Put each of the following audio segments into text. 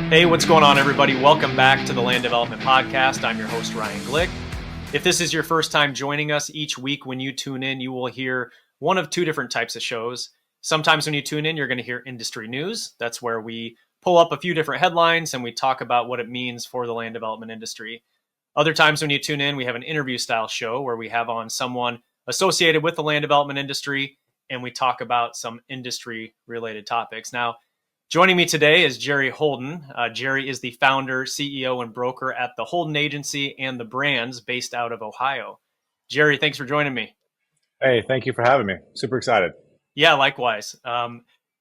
Hey, what's going on, everybody? Welcome back to the Land Development Podcast. I'm your host, Ryan Glick. If this is your first time joining us, each week when you tune in, you will hear one of two different types of shows. Sometimes when you tune in, you're going to hear industry news. That's where we pull up a few different headlines and we talk about what it means for the land development industry. Other times when you tune in, we have an interview style show where we have on someone associated with the land development industry and we talk about some industry related topics. Now, joining me today is Jerry Holden. Jerry is the founder, CEO, and broker at the Holden Agency and the brands based out of Ohio. Jerry, thanks for joining me. Hey, thank you for having me. Super excited. Yeah, likewise.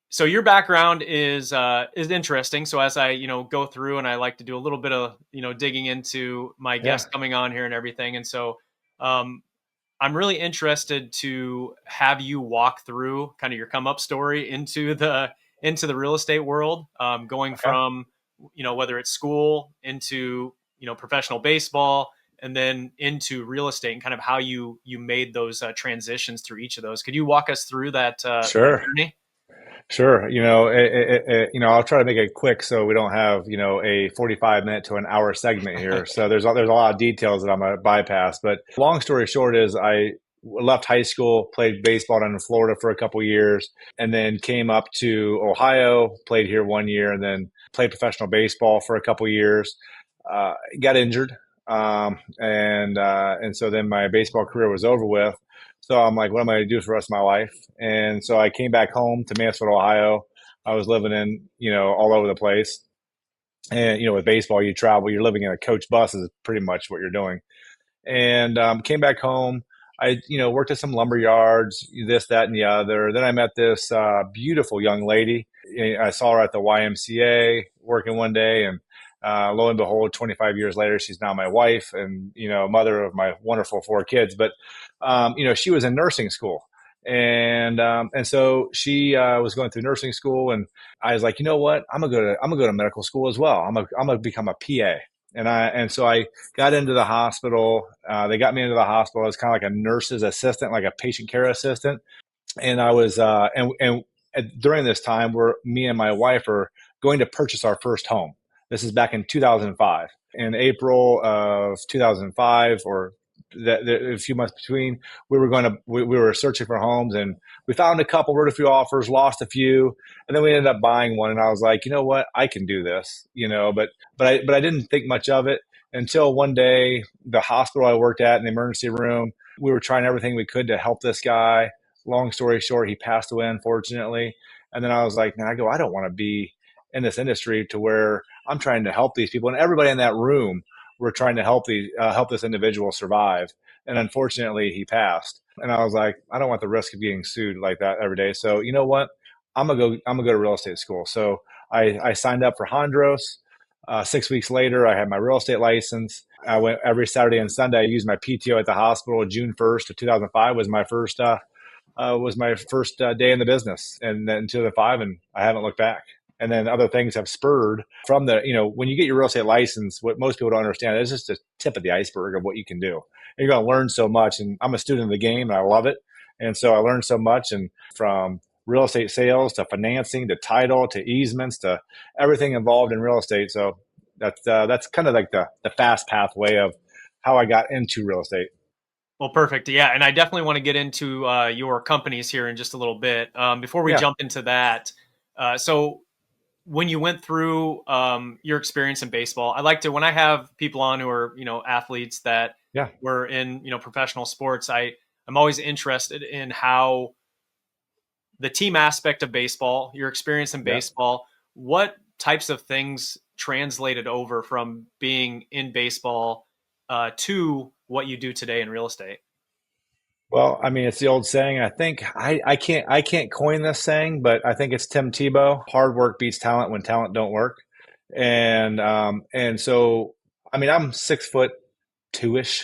So your background is interesting. So as I go through, and I like to do a little bit of digging into my guests coming on here and everything, and so I'm really interested to have you walk through kind of your come up story into the real estate world, going from, whether it's school into, professional baseball and then into real estate and kind of how you made those transitions through each of those. Could you walk us through that, Sure. that journey? Sure. I'll try to make it quick so we don't have, a 45-minute to an hour segment here. So there's a lot of details that I'm going to bypass. But long story short is I left high school, played baseball down in Florida for a couple of years, and then came up to Ohio, played here 1 year, and then played professional baseball for a couple of years. Got injured, and so then my baseball career was over with. So I'm like, what am I going to do for the rest of my life? And so I came back home to Mansfield, Ohio. I was living in, all over the place. And, with baseball, you travel, you're living in a coach bus is pretty much what you're doing. And came back home. I, worked at some lumber yards, this, that, and the other. Then I met this beautiful young lady. I saw her at the YMCA working one day, and lo and behold, 25 years later, she's now my wife and, mother of my wonderful 4 kids. But, she was in nursing school. And so she was going through nursing school, and I was like, you know what? I'm gonna go to medical school as well. I'm gonna become a PA. And so I got into the hospital. They got me into the hospital. I was kind of like a nurse's assistant, like a patient care assistant. And I was, during this time, me and my wife are going to purchase our first home. This is back in 2005. In April of 2005, or a few months between, we were searching for homes, and we found a couple, wrote a few offers, lost a few, and then we ended up buying one. And I was like, you know what, I can do this, but I didn't think much of it until one day, the hospital I worked at in the emergency room, we were trying everything we could to help this guy. Long story short, he passed away, unfortunately. And then I was like, man, I don't want to be in this industry to where I'm trying to help these people, and everybody in that room were trying to help this individual survive. And unfortunately, he passed. And I was like, I don't want the risk of getting sued like that every day. So you know what? I'm gonna go to real estate school. So I signed up for Hondros. 6 weeks later, I had my real estate license. I went every Saturday and Sunday. I used my PTO at the hospital. June 1st of 2005 was my first day in the business, and then 2005, and I haven't looked back. And then other things have spurred from when you get your real estate license, what most people don't understand is just the tip of the iceberg of what you can do. And you're going to learn so much. And I'm a student of the game, and I love it. And so I learned so much, and from real estate sales to financing to title to easements to everything involved in real estate. So that's kind of like the fast pathway of how I got into real estate. Well, perfect. Yeah. And I definitely want to get into your companies here in just a little bit. Before we jump into that, so when you went through your experience in baseball, I like to, when I have people on who are, athletes that were in, professional sports, I'm always interested in how the team aspect of baseball, your experience in baseball, what types of things translated over from being in baseball to what you do today in real estate? Well, I mean, it's the old saying. I think I can't coin this saying, but I think it's Tim Tebow. Hard work beats talent when talent don't work. And so, I mean, I'm 6'2"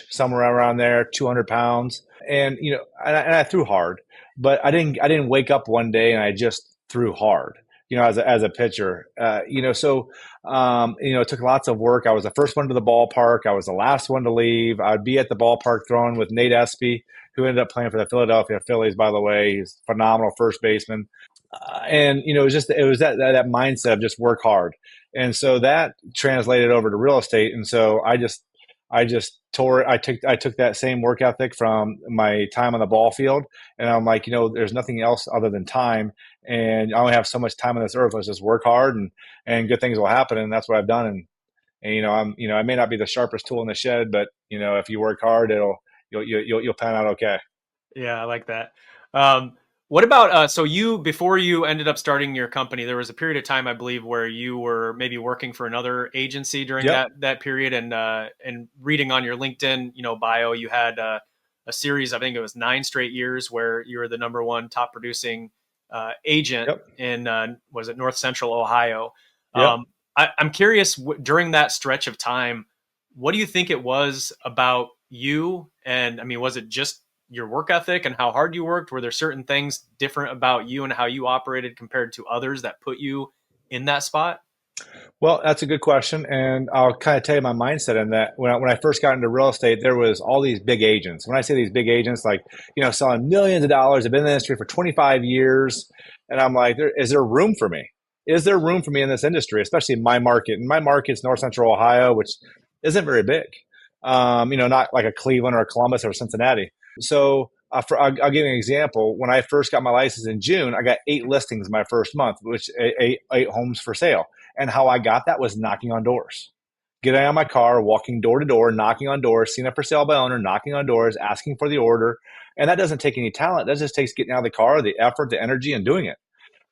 somewhere around there, 200 pounds, and and I threw hard, but I didn't wake up one day and I just threw hard. As a pitcher, it took lots of work. I was the first one to the ballpark. I was the last one to leave. I'd be at the ballpark throwing with Nate Espy, who ended up playing for the Philadelphia Phillies, by the way. He's a phenomenal first baseman. And it was that mindset of just work hard, and so that translated over to real estate. And so I just tore I took that same work ethic from my time on the ball field, and I'm like, there's nothing else other than time, and I only have so much time on this earth. Let's just work hard, and good things will happen. And that's what I've done. And I may not be the sharpest tool in the shed, but if you work hard, you'll pan out okay. Yeah, I like that. Um, what about so you before you ended up starting your company, there was a period of time I believe where you were maybe working for another agency during Yep. that period, and reading on your LinkedIn bio, you had a series, I think it was 9 straight years, where you were the number one top producing agent Yep. in was it North Central Ohio. Yep. I'm curious, during that stretch of time, what do you think it was about you? And I mean, was it just your work ethic and how hard you worked? Were there certain things different about you and how you operated compared to others that put you in that spot? Well, that's a good question, and I'll kind of tell you my mindset in that. When I first got into real estate, there was all these big agents. When I say these big agents, like selling millions of dollars, have been in the industry for 25 years, and I'm like, is there room for me? Is there room for me in this industry, especially in my market? And my market's North Central Ohio, which isn't very big. Not like a Cleveland or a Columbus or Cincinnati. So I'll give you an example. When I first got my license in June, I got 8 listings my first month, which eight homes for sale. And how I got that was knocking on doors. Getting out of my car, walking door to door, knocking on doors, seeing a for sale by owner, knocking on doors, asking for the order. And that doesn't take any talent. That just takes getting out of the car, the effort, the energy, and doing it.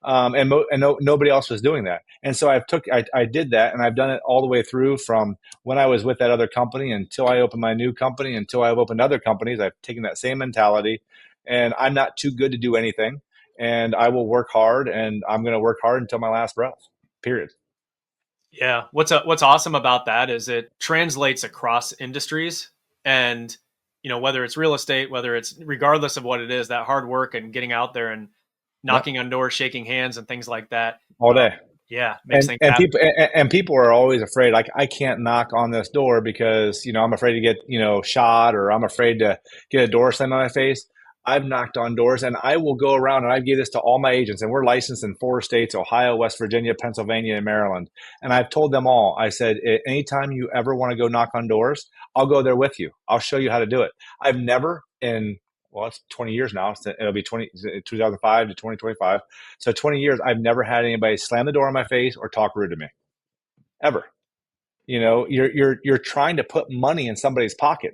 Nobody else was doing that. And so I did that, and I've done it all the way through from when I was with that other company until I opened my new company, until I've opened other companies. I've taken that same mentality, and I'm not too good to do anything, and I will work hard, and I'm going to work hard until my last breath. Period. Yeah, what's awesome about that is it translates across industries, and whether it's real estate, whether it's regardless of what it is, that hard work and getting out there and Yep. knocking on doors, shaking hands, and things like that. All Um, day. yeah, makes And things and happen. people are always afraid. Like, I can't knock on this door because I'm afraid to get shot, or I'm afraid to get a door slammed on my face. I've knocked on doors, and I will go around, and I give this to all my agents, and we're licensed in 4 states: Ohio, West Virginia, Pennsylvania, and Maryland. And I've told them all, I said, anytime you ever want to go knock on doors, I'll go there with you. I'll show you how to do it. I've never in well, it's 20 years now. It'll be 2005 to 2025. So 20 years, I've never had anybody slam the door in my face or talk rude to me, ever. You're trying to put money in somebody's pocket.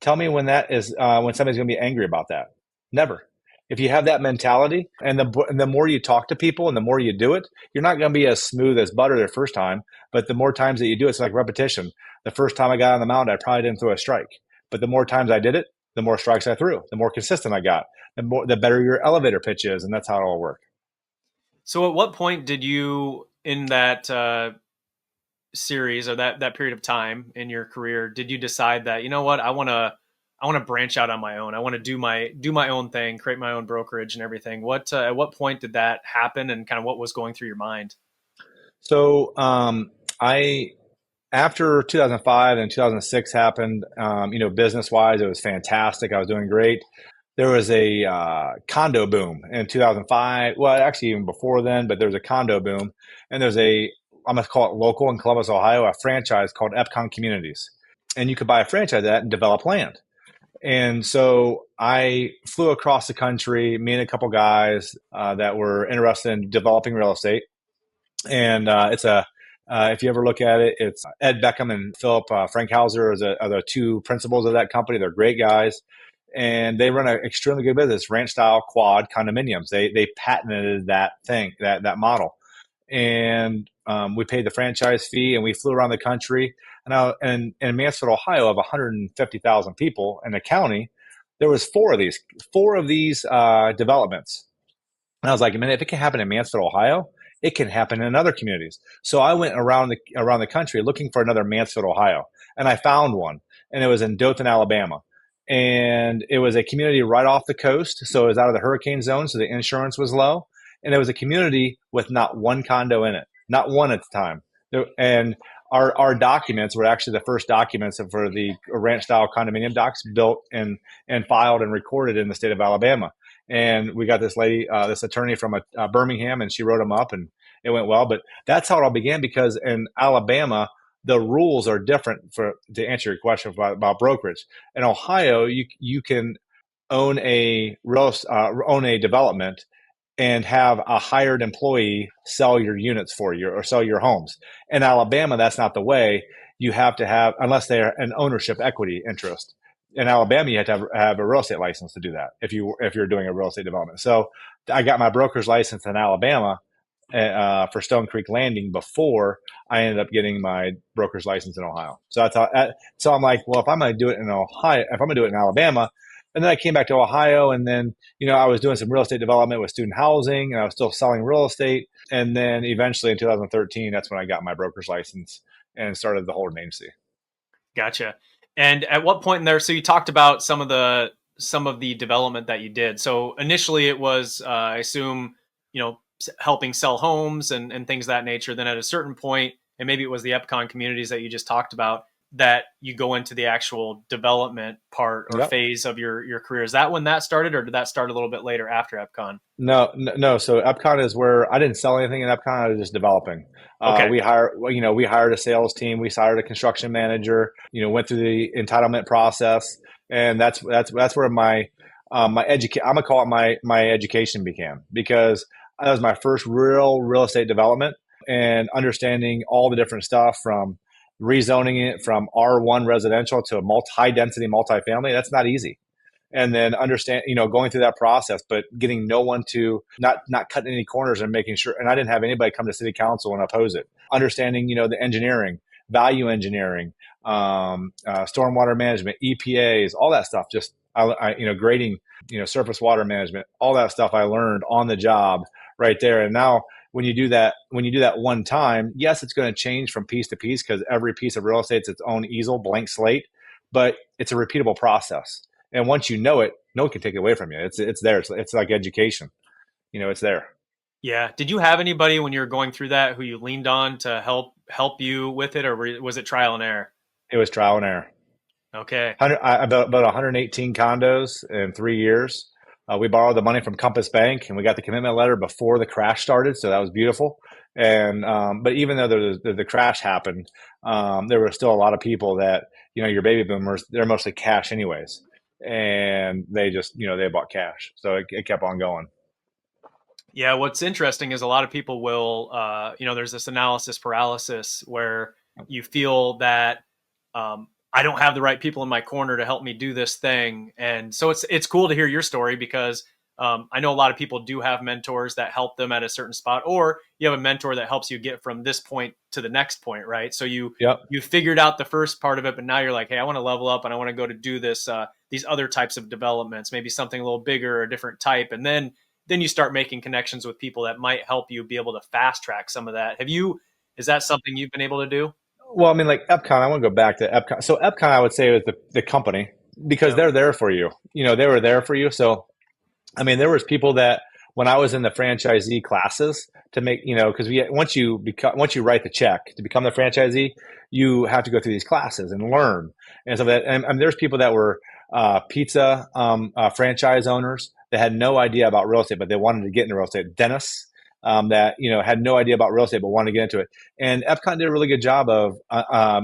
Tell me when somebody's going to be angry about that. Never. If you have that mentality, and the more you talk to people and the more you do it, you're not going to be as smooth as butter the first time. But the more times that you do it, it's like repetition. The first time I got on the mound, I probably didn't throw a strike. But the more times I did it, the more strikes I threw, the more consistent I got, the better your elevator pitch is, and that's how it all works. So, at what point did you, in that series or that period of time in your career, did you decide that what, I want to branch out on my own. I want to do my own thing, create my own brokerage and everything. What at what point did that happen, and kind of what was going through your mind? So I after 2005 and 2006 happened, business wise, it was fantastic. I was doing great. There was a condo boom in 2005. Well, actually, even before then, but there was a condo boom. And I'm going to call it local in Columbus, Ohio, a franchise called Epcon Communities. And you could buy a franchise of that and develop land. And so I flew across the country, me and a couple guys that were interested in developing real estate. And if you ever look at it, it's Ed Beckham and Philip Frankhauser are the two principals of that company. They're great guys, and they run an extremely good business, ranch style quad condominiums. They patented that thing, that model, and we paid the franchise fee, and we flew around the country. And in Mansfield, Ohio, of 150,000 people in the county, there was four of these developments. And I was like, man, if it can happen in Mansfield, Ohio, it can happen in other communities. So I went around the country looking for another Mansfield, Ohio, and I found one, and it was in Dothan, Alabama, and it was a community right off the coast, so it was out of the hurricane zone, so the insurance was low, and it was a community with not one condo in it, not one at the time. And our documents were actually the first documents for the ranch style condominium docs built and filed and recorded in the state of Alabama. And we got this lady, this attorney from Birmingham, and she wrote them up, and it went well. But that's how it all began, because in Alabama, the rules are different. For to answer your question about brokerage, in Ohio, you can own a development and have a hired employee sell your units for you or sell your homes. In Alabama, that's not the way. You have to have, unless they're an ownership equity interest. In Alabama, you have to have a real estate license to do that if you're doing a real estate development. So I got my broker's license in Alabama for Stone Creek Landing before I ended up getting my broker's license in Ohio. So that's how. So I'm like, well, if I'm going to do it in Ohio, if I'm going to do it in Alabama, and then I came back to Ohio, and then I was doing some real estate development with student housing, and I was still selling real estate. And then eventually in 2013, that's when I got my broker's license and started the Holden Agency. Gotcha. And at what point in there? So you talked about some of the development that you did. So initially, it was, I assume, helping sell homes and things of that nature. Then at a certain point, and maybe it was the Epcon Communities that you just talked about, that you go into the actual development part or phase of your career. Is that when that started, or did that start a little bit later after Epcon? No. So Epcon is where I didn't sell anything in Epcon. I was just developing. Okay. We hired a sales team. We hired a construction manager. Went through the entitlement process, and that's where my I'm gonna call it my education began, because that was my first real estate development, and understanding all the different stuff from rezoning it from R1 residential to a high density multifamily. That's not easy. And then going through that process, but getting no one to not cutting any corners and making sure. And I didn't have anybody come to city council and oppose it. Understanding, the engineering, value engineering, stormwater management, EPAs, all that stuff. Just grading, surface water management, all that stuff I learned on the job right there. And now, when you do that one time, yes, it's going to change from piece to piece, because every piece of real estate is its own easel, blank slate, but it's a repeatable process. And once you know it, no one can take it away from you. It's there. It's like education. It's there. Yeah. Did you have anybody when you were going through that who you leaned on to help you with it, or was it trial and error? It was trial and error. Okay. About 118 condos in 3 years. We borrowed the money from Compass Bank, and we got the commitment letter before the crash started, so that was beautiful. And but even though the crash happened, there were still a lot of people that your baby boomers, they're mostly cash anyways, and they just they bought cash, so it kept on going. Yeah, what's interesting is a lot of people will there's this analysis paralysis where you feel that I don't have the right people in my corner to help me do this thing. And so it's cool to hear your story, because I know a lot of people do have mentors that help them at a certain spot, or you have a mentor that helps you get from this point to the next point, right? So you figured out the first part of it, but now you're like, hey, I want to level up and I want to go to do this, these other types of developments, maybe something a little bigger or a different type. And then you start making connections with people that might help you be able to fast track some of that. Is that something you've been able to do? Well, I mean, like Epcon, I want to go back to Epcon. So Epcon, I would say, was the company, because they're there for you. They were there for you. So, I mean, there was people that when I was in the franchisee classes to make, because once you write the check to become the franchisee, you have to go through these classes and learn and stuff like that. And there's people that were pizza franchise owners that had no idea about real estate, but they wanted to get into real estate. Dentists that had no idea about real estate but wanted to get into it. And Epcon did a really good job of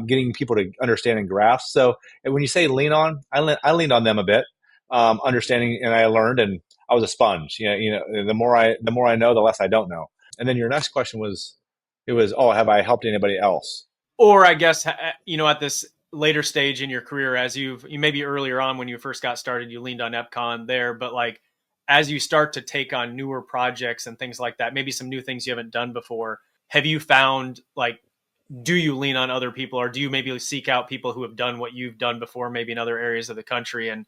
getting people to understand and grasp. So when you say lean on, I leaned on them a bit, understanding, and I learned, and I was a sponge. The more I know, the less I don't know. And then your next question was, have I helped anybody else? Or I guess at this later stage in your career, as you maybe earlier on when you first got started, you leaned on Epcon there, but like, as you start to take on newer projects and things like that, maybe some new things you haven't done before, have you found, like, do you lean on other people, or do you maybe seek out people who have done what you've done before, maybe in other areas of the country, and,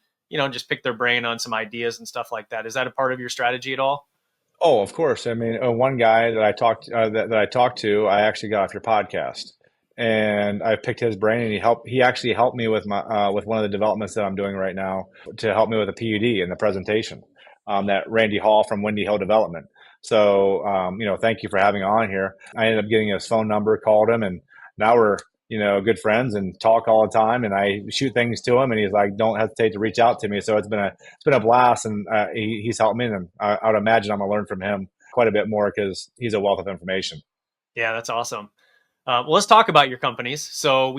just pick their brain on some ideas and stuff like that? Is that a part of your strategy at all? Oh, of course. I mean, one guy that I talked to, I actually got off your podcast, and I picked his brain, and he actually helped me with with one of the developments that I'm doing right now, to help me with a PUD and the presentation. That Randy Hall from Windy Hill Development. So, thank you for having on here. I ended up getting his phone number, called him, and now we're good friends and talk all the time. And I shoot things to him, and he's like, "Don't hesitate to reach out to me." So it's been a blast, and he's helped me, and I would imagine I'm gonna learn from him quite a bit more because he's a wealth of information. Yeah, that's awesome. Well, let's talk about your companies. So Okay.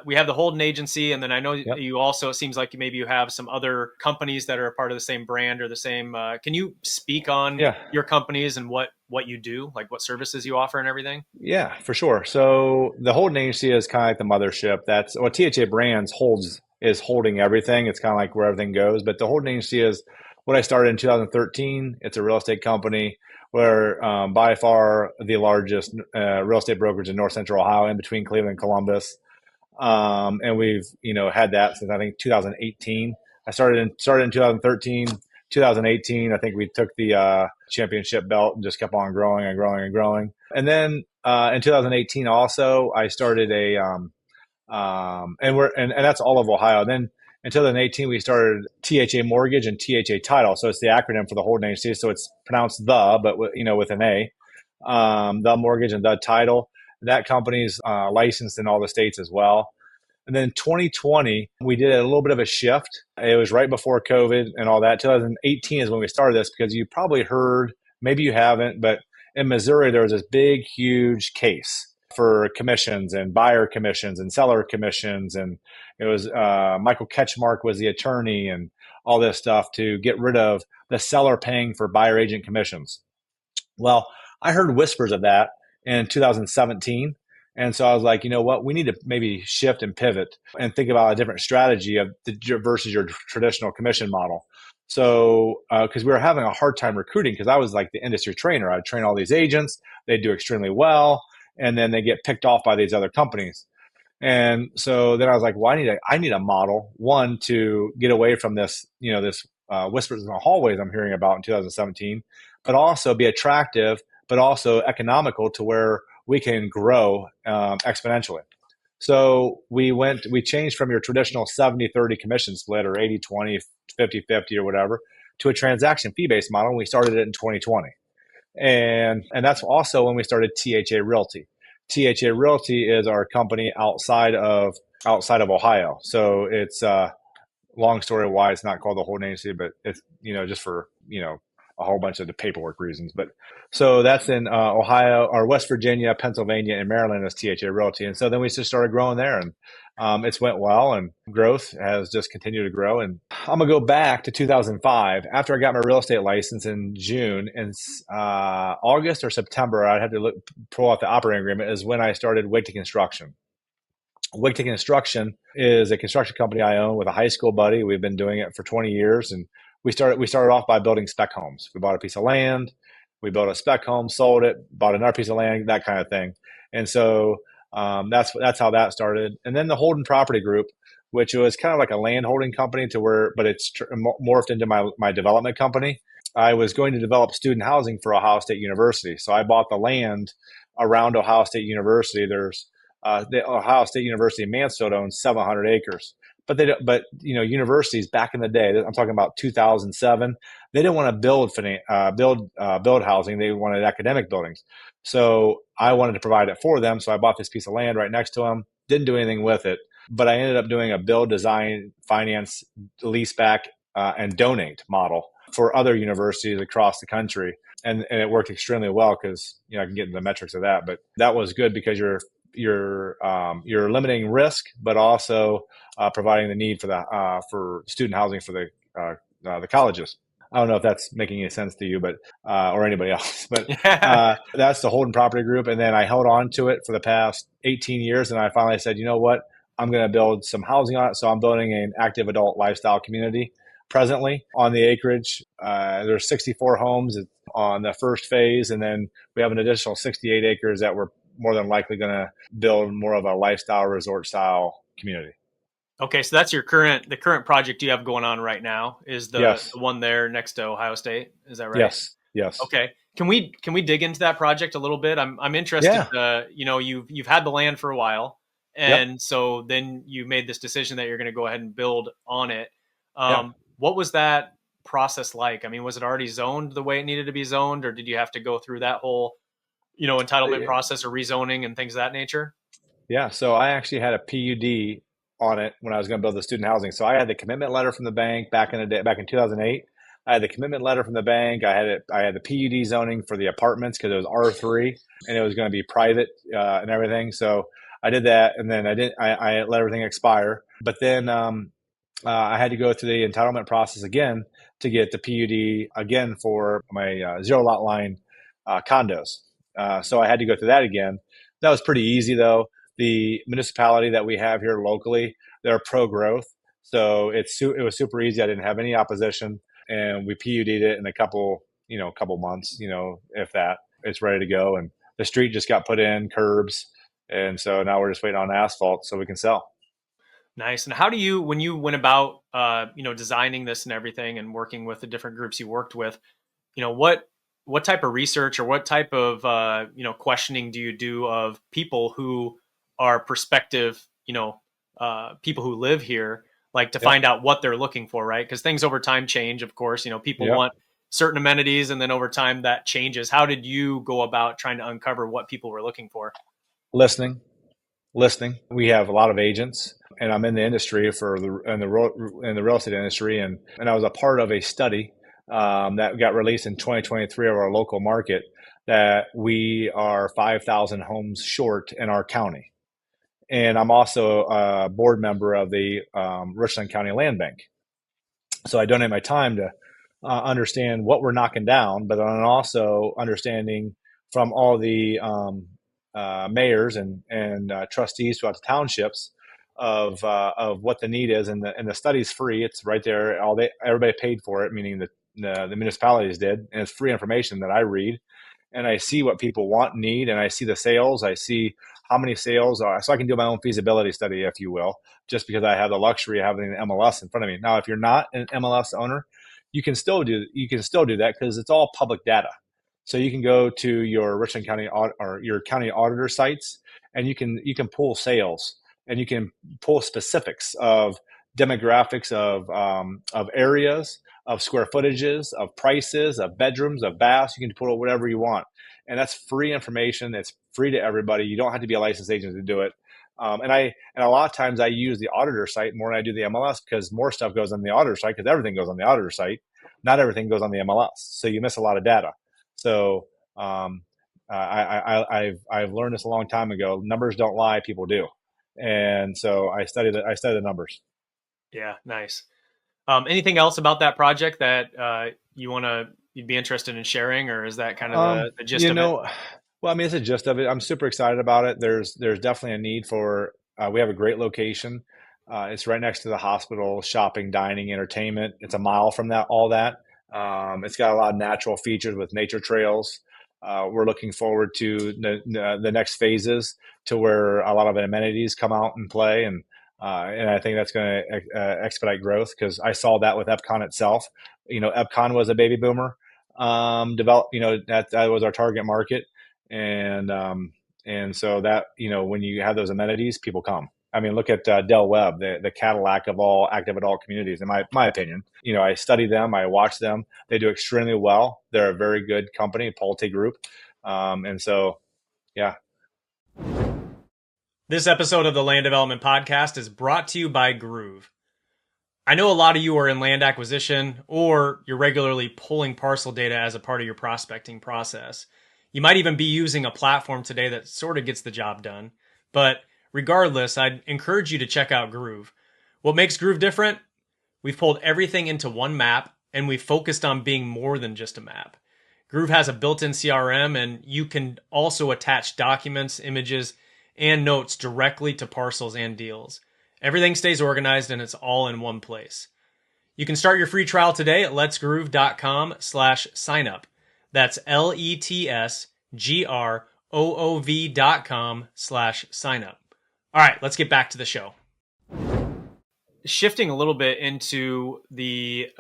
we have the Holden Agency, and then I know Yep. you also, it seems like maybe you have some other companies that are a part of the same brand or the same. Can you speak on Yeah. your companies and what you do, like what services you offer and everything? Yeah, for sure. So the Holden Agency is kind of like the mothership. That's what THA Brands holds is holding everything. It's kind of like where everything goes. But the Holden Agency is what I started in 2013. It's a real estate company where by far the largest real estate brokerage in North Central Ohio, in between Cleveland and Columbus. And we've had that since I think 2018. I started in 2013. 2018, I think we took the championship belt and just kept on growing and growing and growing. And then in 2018, also I started and that's all of Ohio. Then in 2018, we started THA Mortgage and THA Title. So it's the acronym for the Holden Agency. So it's pronounced the, but with an A, the Mortgage and the Title. That company's licensed in all the states as well. And then 2020, we did a little bit of a shift. It was right before COVID and all that. 2018 is when we started this because you probably heard, maybe you haven't, but in Missouri, there was this big, huge case for commissions and buyer commissions and seller commissions. And it was Michael Ketchmark was the attorney and all this stuff to get rid of the seller paying for buyer agent commissions. Well, I heard whispers of that in 2017. And so I was like, you know what? We need to maybe shift and pivot and think about a different strategy versus your traditional commission model. So, because we were having a hard time recruiting, because I was like the industry trainer, I'd train all these agents, they do extremely well, and then they get picked off by these other companies. And so then I was like, well, I need a model, one, to get away from this, this whispers in the hallways I'm hearing about in 2017, but also be attractive, but also economical to where we can grow exponentially. So we changed from your traditional 70-30 commission split or 80-20, 50-50 or whatever to a transaction fee based model. And we started it in 2020. And that's also when we started THA Realty. THA Realty is our company outside of Ohio. So it's long story why it's not called the Holden Agency, but it's just for a whole bunch of the paperwork reasons. But so that's in Ohio or West Virginia, Pennsylvania, and Maryland is THA Realty. And so then we just started growing there, and it's went well, and growth has just continued to grow. And I'm gonna go back to 2005 after I got my real estate license in June. In August or September, I had to pull out the operating agreement. Is when I started Wigton Construction. Wigton Construction is a construction company I own with a high school buddy. We've been doing it for 20 years, and we started off by building spec homes. We bought a piece of land, we built a spec home, sold it, bought another piece of land, that kind of thing. And so that's how that started. And then the Holden Property Group, which was kind of like a land holding company but it's morphed into my development company. I was going to develop student housing for Ohio State University, so I bought the land around Ohio State University. There's the Ohio State University in Mansfield owns 700 acres. But universities back in the day, I'm talking about 2007, they didn't want to build housing. They wanted academic buildings. So I wanted to provide it for them. So I bought this piece of land right next to them. Didn't do anything with it, but I ended up doing a build, design, finance, lease back, and donate model for other universities across the country. And it worked extremely well because I can get into the metrics of that. But that was good because you're limiting risk, but also providing the need for student housing for the colleges. I don't know if that's making any sense to you, but or anybody else, but Yeah. that's the Holden Property Group, and then I held on to it for the past 18 years, and I finally said, you know what, I'm going to build some housing on it. So I'm building an active adult lifestyle community presently on the acreage. There's 64 homes on the first phase, and then we have an additional 68 acres that we're more than likely going to build more of a lifestyle resort style community. Okay, so that's the current project you have going on right now is Yes. the one there next to Ohio State. Is that right? Yes. Yes. Okay. Can we dig into that project a little bit? I'm interested. Yeah. You've had the land for a while, Yep. and so then you made this decision that you're going to go ahead and build on it. Yeah. What was that process like? I mean, was it already zoned the way it needed to be zoned, or did you have to go through that whole entitlement process or rezoning and things of that nature? Yeah, so I actually had a PUD on it when I was going to build the student housing. So I had the commitment letter from the bank back in the day, back in 2008. I had the commitment letter from the bank. I had the PUD zoning for the apartments because it was R3 and it was going to be private and everything. So I did that, and then I let everything expire. But then I had to go through the entitlement process again to get the PUD again for my zero lot line condos. So I had to go through that again. That was pretty easy though. The municipality that we have here locally, they're pro growth, so it was super easy. I didn't have any opposition, and we PUD'd it in a couple months, if that. It's ready to go, and the street just got put in, curbs, and so now we're just waiting on asphalt so we can sell. Nice. And how do you, when you went about, designing this and everything and working with the different groups you worked with, what type of research or what type of, questioning do you do of people who are prospective, people who live here, like to Yep. find out what they're looking for, right? Because things over time change, of course, people Yep. want certain amenities and then over time that changes. How did you go about trying to uncover what people were looking for? Listening. Listening. We have a lot of agents, and I'm in the industry in the real estate industry, and I was a part of a study that got released in 2023 of our local market that we are 5,000 homes short in our county, and I'm also a board member of the Richland County Land Bank. So I donate my time to understand what we're knocking down, but then also understanding from all the mayors and trustees throughout the townships of what the need is, and the study's free. It's right there. Everybody paid for it, meaning the municipalities did, and it's free information that I read, and I see what people want and need, and I see the sales. I see how many sales are, so I can do my own feasibility study, if you will, just because I have the luxury of having an MLS in front of me. Now, if you're not an MLS owner, you can still do that because it's all public data. So you can go to your Richland County or your county auditor sites, and you can pull sales, and you can pull specifics of demographics of areas, of square footages, of prices, of bedrooms, of baths. You can pull whatever you want, and that's free information. It's free to everybody. You don't have to be a licensed agent to do it. And a lot of times I use the auditor site more than I do the MLS because more stuff goes on the auditor site because everything goes on the auditor site. Not everything goes on the MLS, so you miss a lot of data. So I've learned this a long time ago. Numbers don't lie; people do. And so I study the numbers. Yeah, nice. Anything else about that project that you'd be interested in sharing, or is that kind of the gist You of it? know, well, I mean, it's a gist of it. I'm super excited about it. There's definitely a need for. We have a great location. It's right next to the hospital, shopping, dining, entertainment. It's a mile from that, all that. It's got a lot of natural features with nature trails. We're looking forward to the next phases to where a lot of amenities come out and play, and I think that's going to expedite growth because I saw that with Epcon itself. Epcon was a baby boomer develop. That was our target market, and and so that when you have those amenities, people come. I mean, look at Del Webb, the Cadillac of all active adult communities, in my opinion. I study them, I watch them. They do extremely well. They're a very good company, Pulte Group, and so yeah. This episode of the Land Development Podcast is brought to you by Groove. I know a lot of you are in land acquisition or you're regularly pulling parcel data as a part of your prospecting process. You might even be using a platform today that sort of gets the job done. But regardless, I'd encourage you to check out Groove. What makes Groove different? We've pulled everything into one map and we've focused on being more than just a map. Groove has a built-in CRM, and you can also attach documents, images, and notes directly to parcels and deals. Everything stays organized and it's all in one place. You can start your free trial today at letsgroove.com/signup. That's letsgroov.com/signup. All right, let's get back to the show. Shifting a little bit into the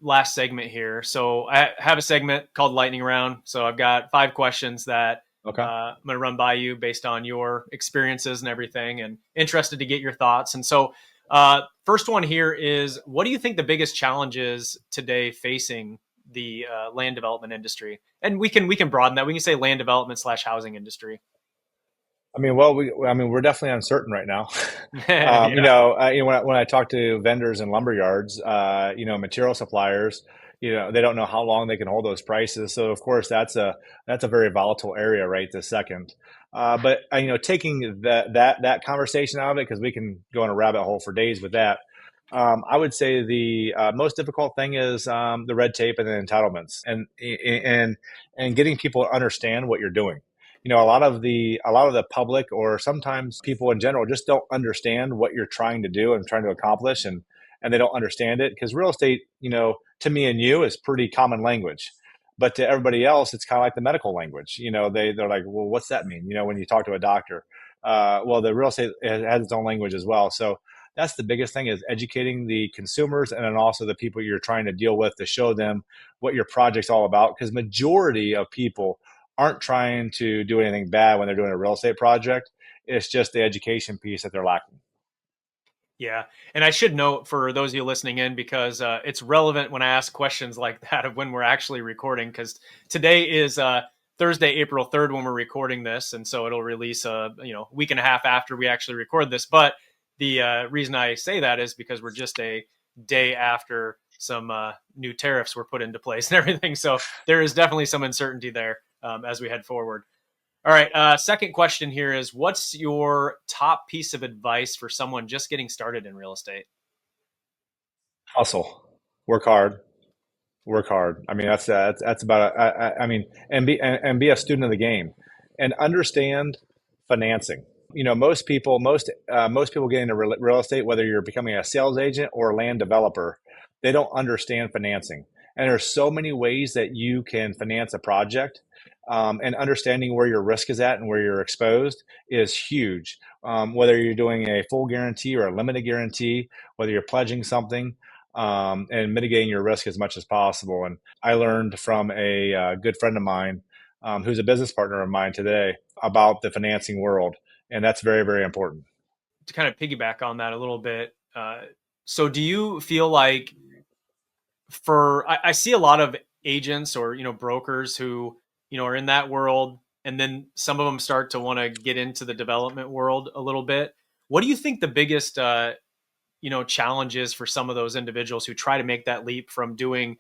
last segment here. So I have a segment called Lightning Round. So I've got 5 questions that Okay. I'm going to run by you based on your experiences and everything, and interested to get your thoughts. And so first one here is, what do you think the biggest challenges today facing the land development industry? And we can broaden that. We can say land development /housing industry. I mean, we're definitely uncertain right now. Yeah. When I talk to vendors and lumber yards, material suppliers, they don't know how long they can hold those prices. So of course, that's a very volatile area right this second. But taking that conversation out of it, because we can go in a rabbit hole for days with that. I would say the most difficult thing is the red tape and the entitlements, and getting people to understand what you're doing. A lot of the public, or sometimes people in general, just don't understand what you're trying to do and trying to accomplish, and they don't understand it, because real estate, to me and you, is pretty common language, but to everybody else it's kind of like the medical language. They're like, well, what's that mean, when you talk to a doctor? Well, the real estate has its own language as well. So that's the biggest thing, is educating the consumers, and then also the people you're trying to deal with, to show them what your project's all about, because majority of people aren't trying to do anything bad when they're doing a real estate project. It's just the education piece that they're lacking. Yeah. And I should note for those of you listening in, because it's relevant when I ask questions like that of when we're actually recording, because today is Thursday, April 3rd, when we're recording this. And so it'll release a week and a half after we actually record this. But the reason I say that is because we're just a day after some new tariffs were put into place and everything. So there is definitely some uncertainty there as we head forward. All right. Second question here is, what's your top piece of advice for someone just getting started in real estate? Hustle, work hard, work hard. I mean, that's about it. I mean, and be a student of the game, and understand financing. Most people get into real estate, whether you're becoming a sales agent or a land developer, they don't understand financing. And there's so many ways that you can finance a project. And understanding where your risk is at and where you're exposed is huge. Whether you're doing a full guarantee or a limited guarantee, whether you're pledging something, and mitigating your risk as much as possible. And I learned from a good friend of mine, who's a business partner of mine today, about the financing world. And that's very, very important. To kind of piggyback on that a little bit, so do you feel like I see a lot of agents or brokers who are in that world, and then some of them start to want to get into the development world a little bit. What do you think the biggest challenges for some of those individuals who try to make that leap from doing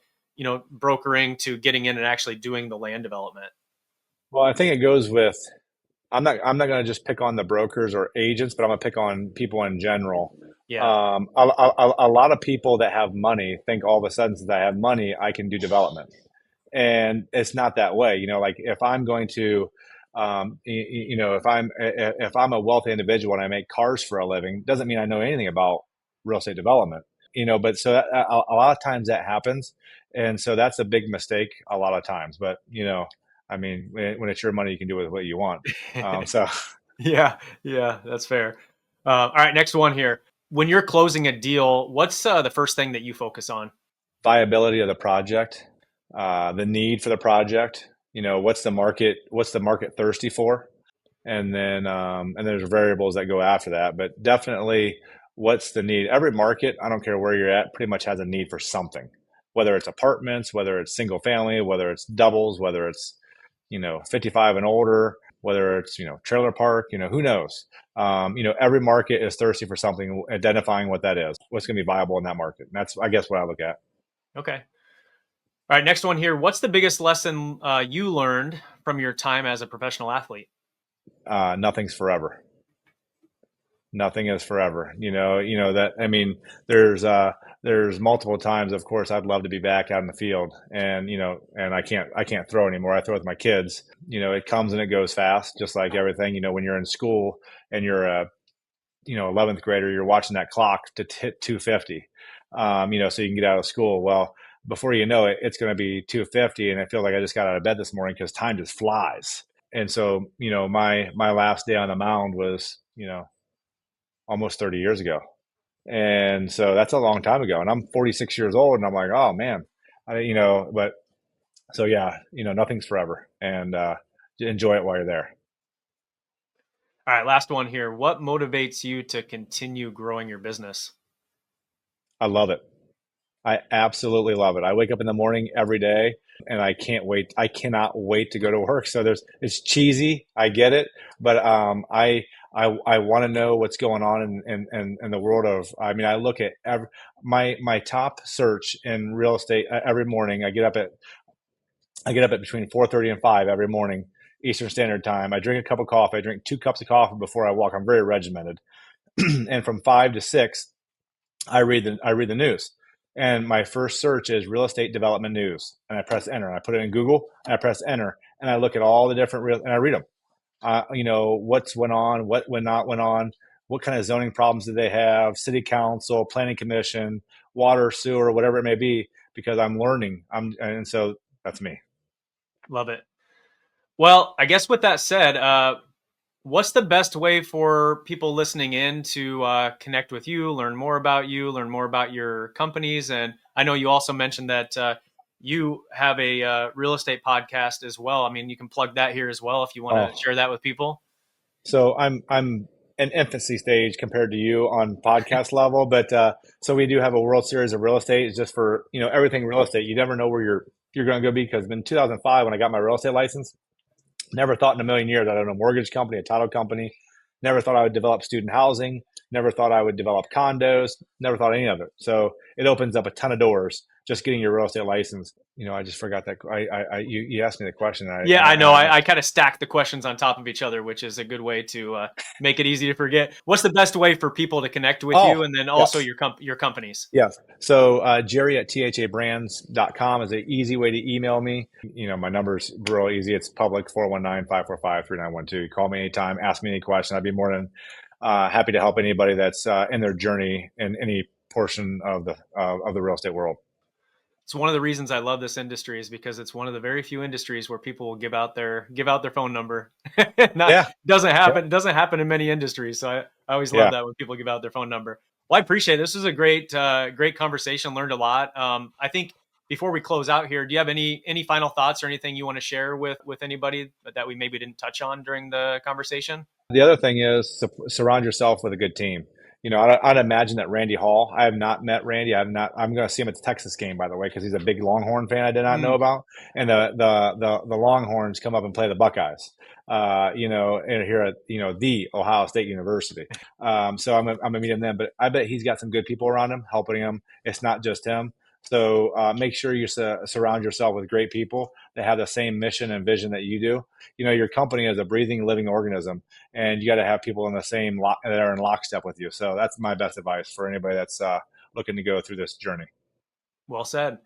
brokering to getting in and actually doing the land development? Well, I think it goes with, I'm not going to just pick on the brokers or agents, but I'm going to pick on people in general. Yeah. A lot of people that have money think all of a sudden, since I have money, I can do development. And it's not that way. Like, if I'm going to, if I'm a wealthy individual and I make cars for a living, doesn't mean I know anything about real estate development. But so a lot of times that happens, and so that's a big mistake a lot of times. But I mean, when it's your money, you can do with what you want. So Yeah, yeah, that's fair. All right, next one here. When you're closing a deal, what's the first thing that you focus on? viability of the project, the need for the project. What's the market thirsty for? And then there's variables that go after that, but definitely, what's the need? Every market, I don't care where you're at, pretty much has a need for something, whether it's apartments, whether it's single family, whether it's doubles, whether it's 55 and older, whether it's trailer park, who knows. Every market is thirsty for something. Identifying what that is, what's going to be viable in that market, and that's, I guess, what I look at. Okay. All right, next one here. What's the biggest lesson you learned from your time as a professional athlete? Nothing's forever. Nothing is forever. That, I mean, there's multiple times, of course, I'd love to be back out in the field, and I can't throw anymore. I throw with my kids. It comes and it goes fast, just like everything. When you're in school and you're a 11th grader, you're watching that clock to hit 250, so you can get out of school. Well, before you know it, it's going to be 250, and I feel like I just got out of bed this morning, because time just flies. And so, my last day on the mound was, almost 30 years ago. And so that's a long time ago. And I'm 46 years old, and I'm like, oh man, but so yeah, nothing's forever, and enjoy it while you're there. All right, last one here. What motivates you to continue growing your business? I love it. I absolutely love it. I wake up in the morning every day and I can't wait. I cannot wait to go to work. So it's cheesy. I get it, but I want to know what's going on in the world of, I mean, I look at my top search in real estate every morning. I get up at between 4:30 and 5 every morning, Eastern Standard Time. I drink a cup of coffee. I drink 2 cups of coffee before I walk. I'm very regimented. And from 5 to 6, I read the news. And my first search is real estate development news. And I press enter. And I put it in Google and I press enter. And I look at all the different and I read them. What's went on, what went on, what kind of zoning problems did they have, city council, planning commission, water, sewer, whatever it may be, because I'm learning. And so that's me. Love it. Well, I guess with that said, what's the best way for people listening in to connect with you, learn more about your companies? And I know you also mentioned that you have a real estate podcast as well. I mean, you can plug that here as well if you want to share that with people. So I'm an infancy stage compared to you on podcast level, but so we do have a World Series of real estate. It's just for everything real estate. You never know where you're going to go, because in 2005 when I got my real estate license, never thought in a million years I'd own a mortgage company, a title company. Never thought I would develop student housing. Never thought I would develop condos. Never thought any of it. So it opens up a ton of doors just getting your real estate license. I just forgot that. You asked me the question. I know. I kind of stack the questions on top of each other, which is a good way to make it easy to forget. What's the best way for people to connect with you, and then also yes. your companies? Yes. So Jerry at thabrands.com is an easy way to email me. My number's real easy. It's public, 419-545-3912. Call me anytime. Ask me any question. I'd be more than happy to help anybody that's in their journey in any portion of the real estate world. It's one of the reasons I love this industry, is because it's one of the very few industries where people will give out their phone number. Doesn't happen. Yep. It doesn't happen in many industries. So I always love that when people give out their phone number. Well, I appreciate it. This was a great conversation. Learned a lot. I think before we close out here, do you have any final thoughts or anything you want to share with anybody that we maybe didn't touch on during the conversation? The other thing is surround yourself with a good team. I'd imagine that Randy Hall. I have not met Randy. I'm going to see him at the Texas game, by the way, because he's a big Longhorn fan I did not know about. And the Longhorns come up and play the Buckeyes. And here at the Ohio State University. So I'm gonna meet him then. But I bet he's got some good people around him helping him. It's not just him. So make sure you surround yourself with great people that have the same mission and vision that you do. Your company is a breathing, living organism, and you got to have people in the same that are in lockstep with you. So that's my best advice for anybody that's looking to go through this journey. Well said.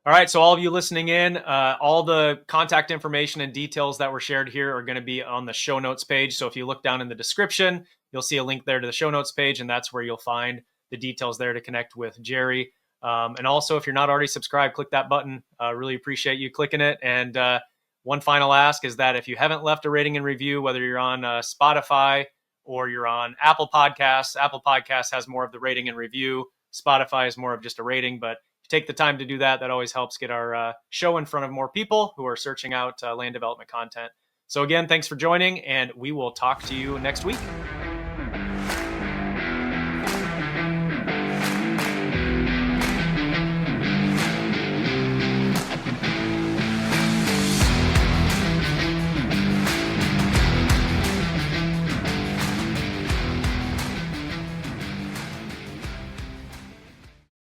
All right. So all of you listening in, all the contact information and details that were shared here are going to be on the show notes page. So if you look down in the description, you'll see a link there to the show notes page, and that's where you'll find the details there to connect with Jerry. And also, if you're not already subscribed, click that button. Really appreciate you clicking it. And one final ask is that if you haven't left a rating and review, whether you're on Spotify or you're on Apple Podcasts has more of the rating and review. Spotify is more of just a rating, but if you take the time to do that, that always helps get our show in front of more people who are searching out land development content. So again, thanks for joining, and we will talk to you next week.